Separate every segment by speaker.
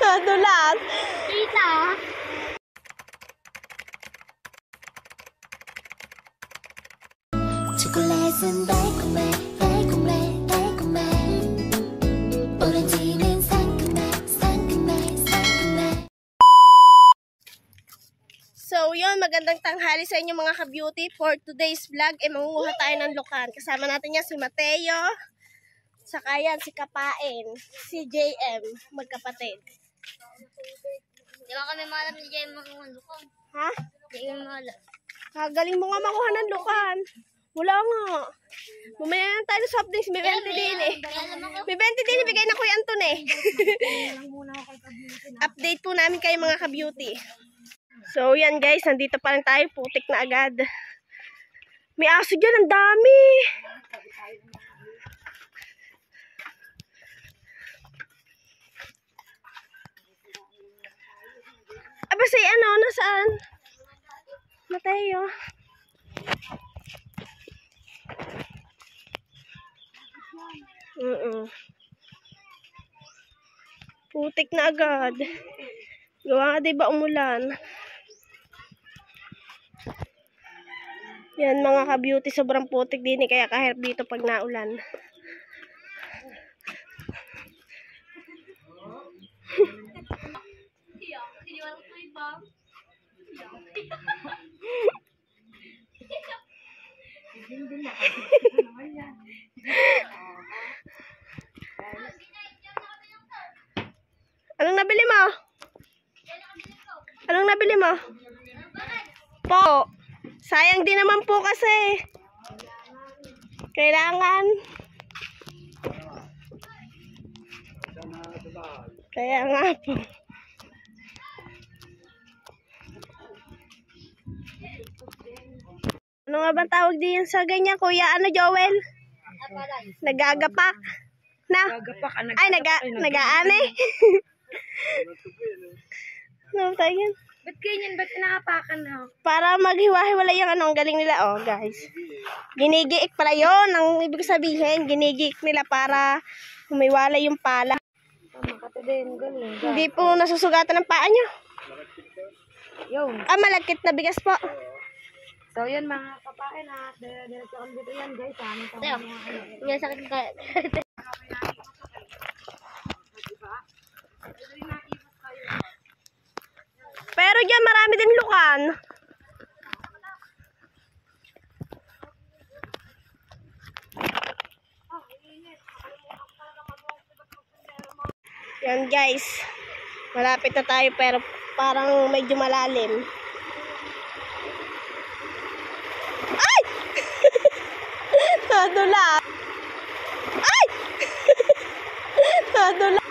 Speaker 1: Nadulas.
Speaker 2: Tita.
Speaker 3: 초콜릿은 달콤해 달콤해 달콤해 오렌지는 상큼해 상큼해 상큼해.
Speaker 1: So yun, magandang tanghali sa inyo mga ka-beauty. For today's vlog, mangunguha tayo ng lukan. Kasama natin yan si Mateo, saka yan si Kapain, si JM, magkapatid.
Speaker 2: Di ba kami malam ni Jay makuha lukan?
Speaker 1: Ha?
Speaker 2: Di kami malam.
Speaker 1: Galing mo nga makuha ng lukan. Wala nga. Bumili na tayo ng soft drinks. May 20 din eh. May 20 din, ibigay na Kuya Anton eh. Update po namin kayo mga ka-beauty. So yan guys, nandito pa rin tayo. Putik na agad. May aso dyan, ang dami. Aba say ano, nasaan? Mateo. Putik na agad. Gawa nga diba umulan. Yan mga ka-beauty, sobrang putik din eh, kaya kahirap dito pag naulan. Anong nabili mo? Anong nabili mo? Po. Sayang din naman po kasi. Kailangan. Kaya nga po. Ano nga ba tawag din sa ganyan, Kuya? Ano, Joel? Nagagapak. Na? Ay, nag-aane. Ano tayo yan?
Speaker 2: Ba't ganyan? Ba't inaapakan na?
Speaker 1: Para maghiwa-hiwala yung ano, ang galing nila. Oh, guys. Ginigiik pala yun. Ang ibig sabihin, ginigiik nila para humiwala yung pala. Hindi po nasusugatan ng paa nyo. Malagkit na bigas po.
Speaker 2: So yan mga kapain ha. Diretso kami dito yan guys. Yan sakit ka.
Speaker 1: Pero dyan marami din lukan. Yan guys. Malapit na tayo pero parang medyo malalim. Ay! Nadulas. Ay! Nadulas.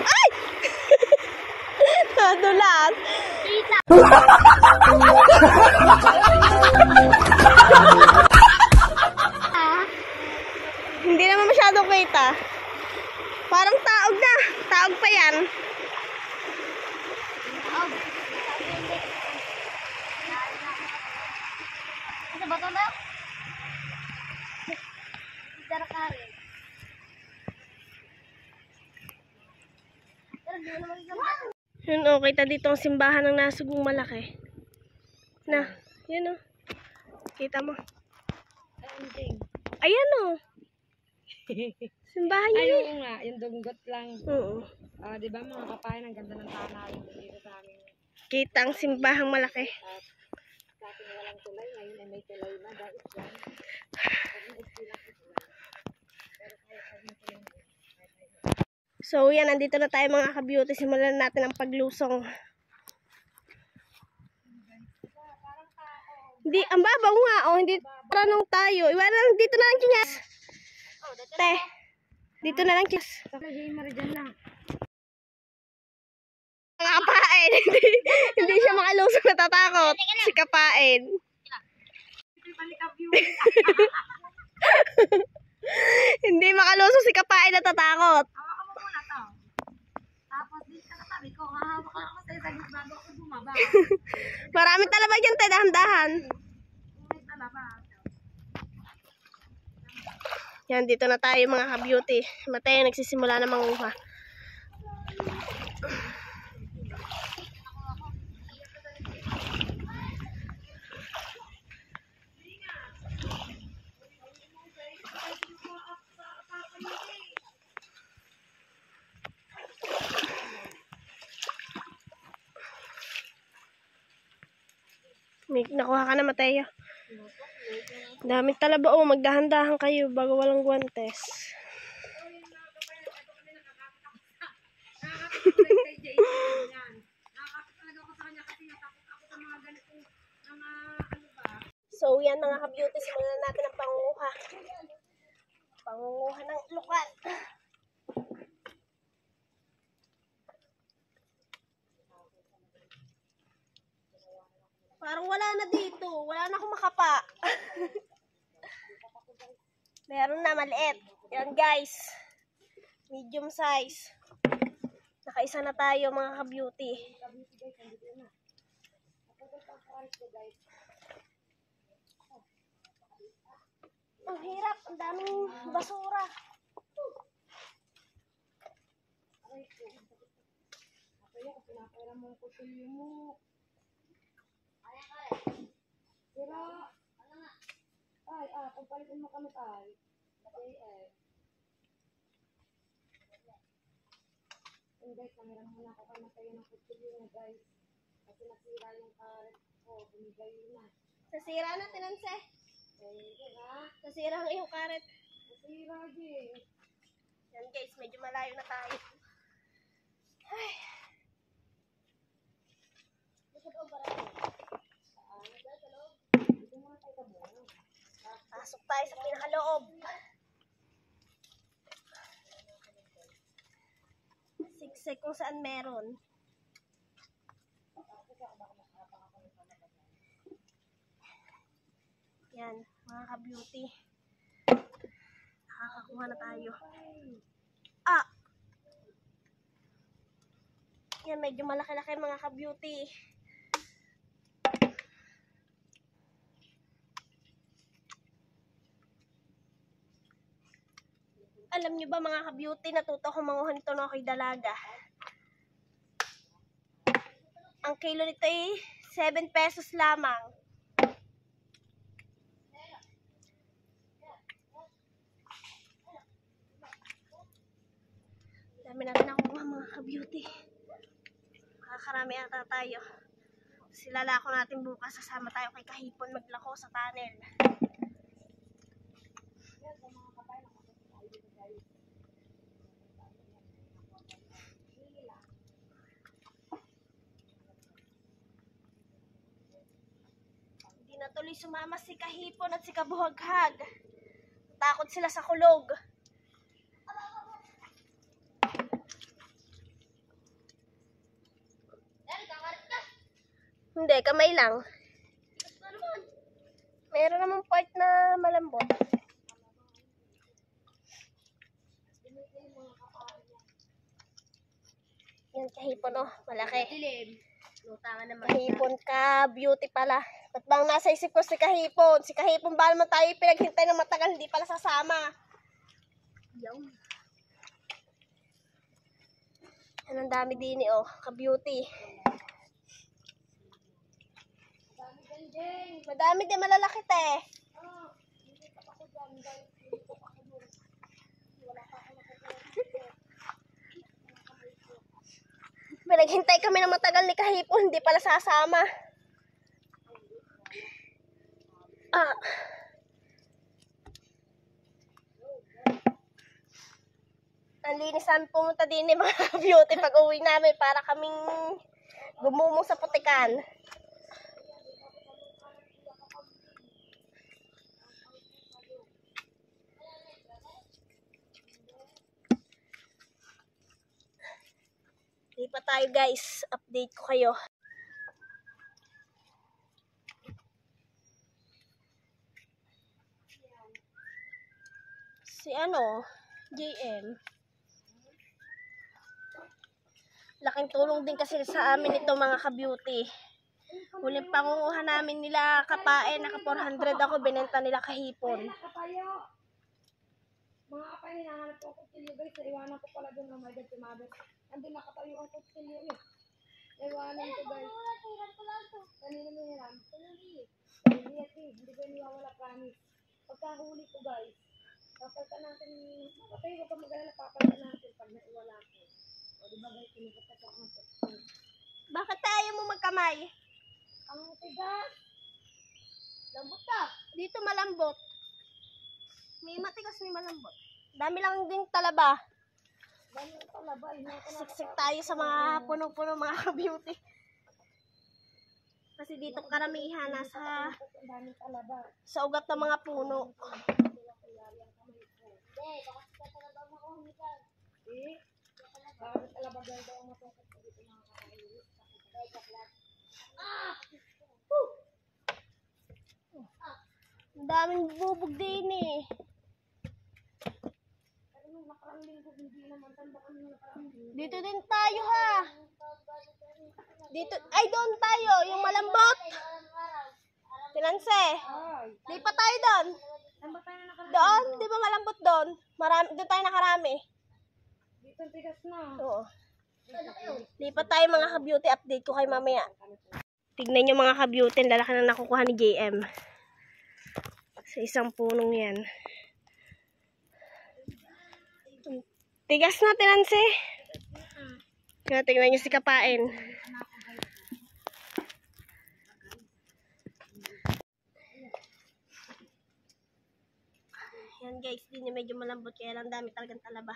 Speaker 1: Ay! Nadulas.
Speaker 2: Tita.
Speaker 1: Hindi naman masyadong kita. Parang taog na. Taog pa yan.
Speaker 2: Ano ba ito na? Darakari.
Speaker 1: Yun o, kita dito ang simbahan ng Nasugong malaki. Na, yun o. Kita mo. Ayan o. Simbahan yun.
Speaker 2: Ayun nga, yung dunggot lang.
Speaker 1: Oo.
Speaker 2: Di ba mga kapayan, ang ganda ng tanawin dito sa amin.
Speaker 1: Kita ang simbahang malaki.
Speaker 2: Sa atin walang tulay, ngayon ay may tulay na dahil dyan.
Speaker 1: So yan, nandito na tayo mga ka-beauty. Simulan natin ang paglusong. Hindi, ang babaw nga. O, hindi paranong tayo. Iwan lang, dito na lang kinyas. Te, dito na lang kinyas. Mga kapain. Hindi siya makalusong, natatakot. Si Kapain. Hindi makalusong si Kapain, natatakot.
Speaker 2: Hawakan mo muna to. Tapos dito sa katabi ko, hahawak ko ako sa'yo saglit bago ako bumaba.
Speaker 1: Maraming talaba dyan, te, dahan-dahan.
Speaker 2: May talaba.
Speaker 1: Yan, dito na tayo mga ka-beauty. Mateo nagsisimula na manguha. May nakuha ka na, Mateo. Daming talaba. Oh, magdahan-dahan kayo bago walang guwantes. So, yan mga ka-beauty. Simulan natin ang pangunguha. Pangunguha ng lukat. Parang wala na dito. Wala na akong makapa. Meron na, maliit. Yan guys. Medium size. Nakaisa na tayo mga ka-beauty. Ang hirap. Ang daming basura.
Speaker 2: Pagpalitin mo kami tayo. Guys, namiram muna ako kay Mateo ng kutsilyo niya, guys. Kasi nasira yung karet ko. Bumigay na.
Speaker 1: Nasira na, tinanse. Nasira ang iyong karet.
Speaker 2: Nasira, din.
Speaker 1: Yan guys, medyo malayo na tayo. Ay. Pasok tayo sa pinakaloob. Sigsig kung saan meron. Yan, mga ka-beauty. Nakakakuha na tayo. Ah! Yan, medyo malaki-laki mga ka-beauty. Alam niyo ba mga ka-beauty, natuto ko manguha nito na ako'y dalaga. Ang kilo nito ay 7 pesos lamang. Dami natin nakuha mga ka-beauty. Makakarami ata tayo. Silalako natin bukas, sasama tayo kay Kahipon maglako sa tunnel. Hindi na tuloy sumama si Kahipon at si Kabuhaghag. Takot sila sa kulog. Hindi, kamay lang. Meron namang part na malambot. Yan, Kahipon, oh. Malaki. Kahipon ka, beauty pala. Ba't bang nasa isip ko si Kahipon? Si Kahipon ba naman tayo pinaghintay ng matagal, hindi pala sasama. Yan. Yan, ang dami din eh, oh. Ka-beauty. Madami din, malalaki te. Pinaghintay kami ng matagal ni Kahipon, hindi pala sasama. Ah. Ang linisan pumunta din ni mga beauty pag uwi namin para kaming gumumong sa putikan. Hindi pa tayo guys, update ko kayo. Si JM. Laking tulong din kasi sa amin ito mga ka-beauty. Huling pangunguha namin nila kapain, naka 400 ako, binenta nila Kahipon.
Speaker 2: Mga kapay, hinahanap ko ang kutsilyo guys. Naiwanan ko pala doon. Oh my God, sumabit. Andun nakatayo ang kutsilyo eh. Naiwanan ko guys. Kanina mo hiram? Hindi ko iniwawala, promise. Pagkahuli ko guys, papalta natin, kapay, huwag ka mag-alala, papalta natin pag naiwala ko. O diba guys, sinukat ako ng kutsilyo.
Speaker 1: Bakit tayo mo magkamay?
Speaker 2: Ang tigas! Lambot ka!
Speaker 1: Dito malambot. May matigas, may malambot. Dami lang din talaba.
Speaker 2: Dami ko talaba.
Speaker 1: Siksik tayo sa mga puno-puno mga ka-beauty. Kasi dito karamihan nasa
Speaker 2: Ang daming talaba.
Speaker 1: sa ugat ng mga puno.
Speaker 2: Eh? Bakit talaba dahil daw ang matungkot ko dito mga kakailis?
Speaker 1: Ang daming bubog din eh.
Speaker 2: Pero nung nakarang linggo, hindi naman tanda kami nung nakarang linggo.
Speaker 1: Dito din tayo ha. Dito, ay doon tayo, yung malambot. Pinanse.
Speaker 2: Ay!
Speaker 1: Lipat tayo doon.
Speaker 2: Saan ba tayo nakarang
Speaker 1: Doon,
Speaker 2: linggo?
Speaker 1: di ba malambot doon? Marami, doon tayo nakarami.
Speaker 2: Dito ang tigas na.
Speaker 1: Oo. Lipat tayo mga ka-beauty, update ko kay mamaya. Tignan nyo mga ka-beauty, ang lalaki na nakukuha ni JM. Sa isang punong yan. Tigas na, tinansi. Tingnan nyo si Kapain. Yan guys, di niya medyo malambot kaya lang dami talagang talaba.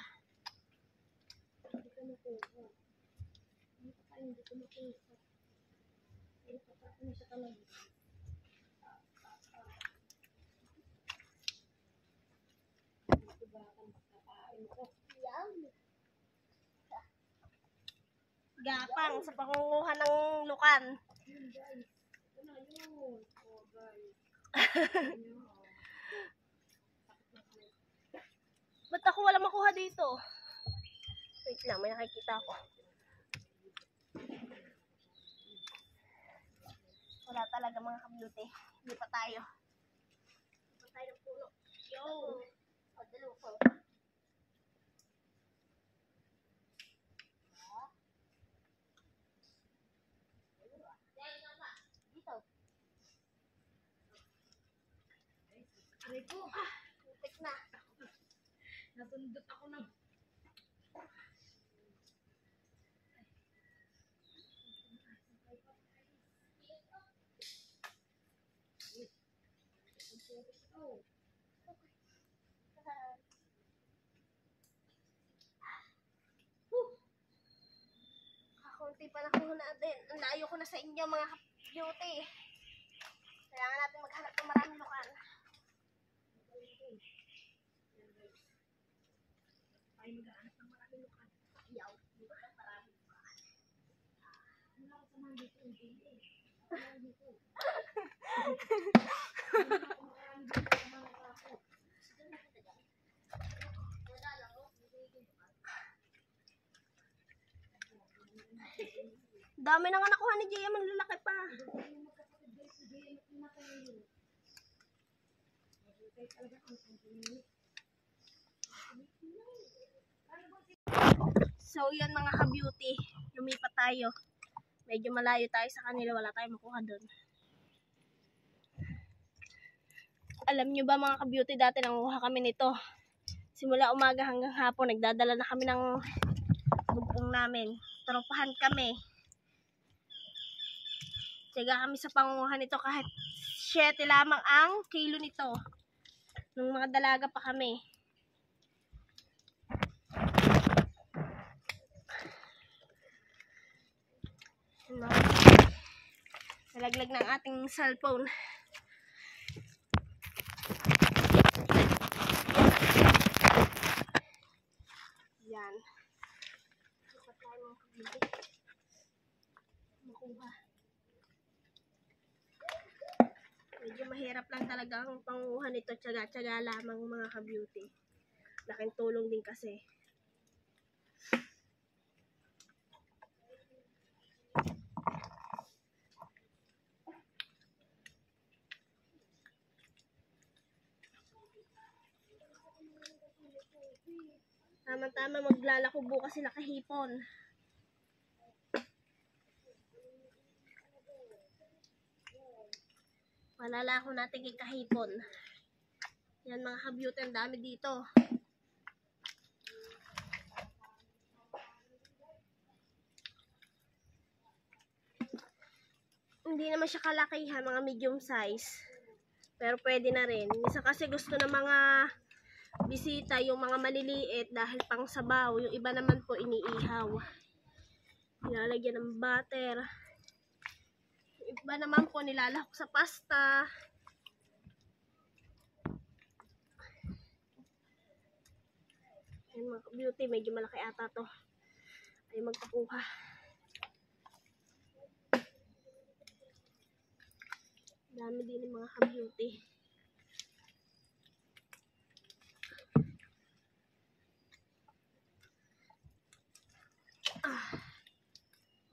Speaker 1: Gapang sa pangunguha ng lukan. Ba't ako wala makuha dito? Wait lang, may nakikita ako. Wala talaga mga ka-beauty. Hindi pa tayo. Hindi pa tayo ng puno. Yo! O, dalawa ko. Dito. Putik na.
Speaker 2: Nasundot ako ng...
Speaker 1: Kakunti pa nakuha natin. Ang layo ko na sa inyo mga beauty. Kailangan natin maghanap ng maraming lukan.
Speaker 2: Ay, maghahanap ng maraming lukan.
Speaker 1: Yaw. Dito na maraming lukan.
Speaker 2: Wala ko sa mga dito. Hindi.
Speaker 1: Dami na nga nakuha ni JM, ang lalaki pa. So yan mga ka-beauty, lumipat tayo. Medyo malayo tayo sa kanila, wala tayong makuha doon. Alam nyo ba mga ka-beauty, dati nanguha kami nito. Simula umaga hanggang hapon, nagdadala na kami ng bugong namin. Tropahan kami. Tiyaga kami sa pangunguhan nito kahit 7 lamang ang kilo nito. Nung mga dalaga pa kami. Nalaglag ng ating cellphone. Yan. Dapat tayo makuha. Medyo mahirap lang talaga ang panguha nito. Tsaga-tsaga lamang mga ka-beauty. Laking tulong din kasi. Tama-tama maglalako bukas sila kahipon. Malalako natin kay kahipon. Yan mga ka-beauty, ang dami dito. Hindi naman siya kalakihan, mga medium size. Pero pwede na rin. Minsan kasi gusto ng mga bisita yung mga maliliit dahil pang sabaw. Yung iba naman po iniihaw. Nilalagyan ng butter. Yung iba naman po nilalahok sa pasta. Ayan mga beauty, medyo malaki ata to. Ay magpakuha. Dami din yung mga ka-beauty.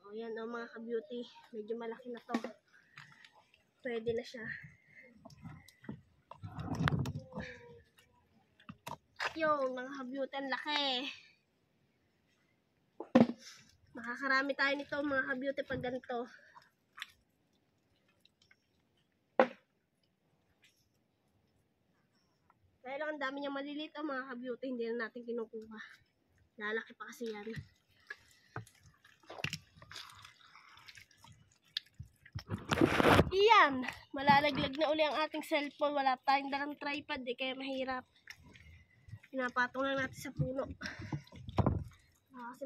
Speaker 1: O yan o mga ka-beauty. Medyo malaki na to. Pwede na siya. Yung mga ka-beauty, ang laki. Makakarami tayo nito mga ka-beauty pag ganito. Kaya lang ang dami niyang maliliit o mga ka-beauty, hindi na natin kinukuha. Lalaki pa kasi yan. Iyan, malalaglag na uli ang ating cellphone. Wala tayong dalang tripod kaya mahirap. Pinapatong lang natin sa puno. Kasi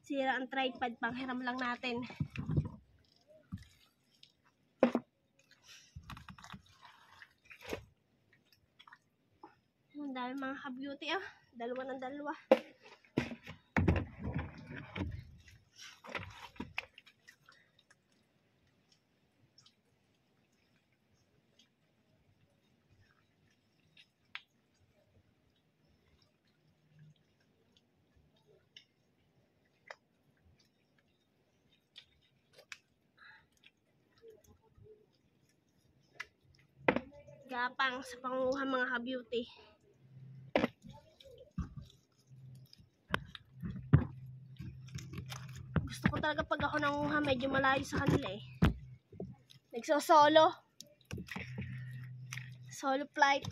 Speaker 1: sira ang tripod, panghiram lang natin. Ang dami mga ka-beauty dalawa ng dalawa. Gapang sa panguha mga ka-beauty. Gusto ko talaga pag ako nanguha medyo malayo sa kanila Nagsosolo. Solo flight.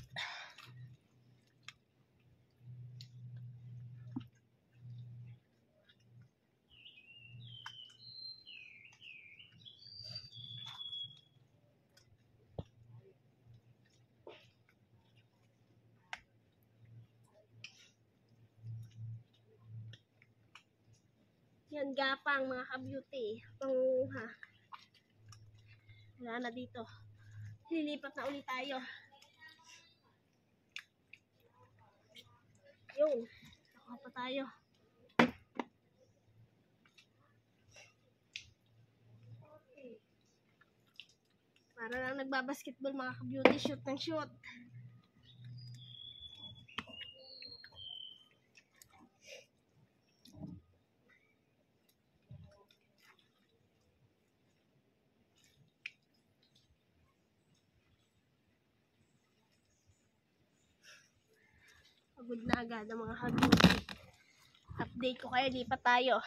Speaker 1: Yan, gapang mga ka-beauty. Panguha. Wala na dito. Lilipat na ulit tayo. Yun. Nakuha pa tayo. Para lang nagbabasketball mga ka-beauty. Shoot ng shoot. Pagod na agad ang mga ka-beauty. Update ko kayo, lipat tayo.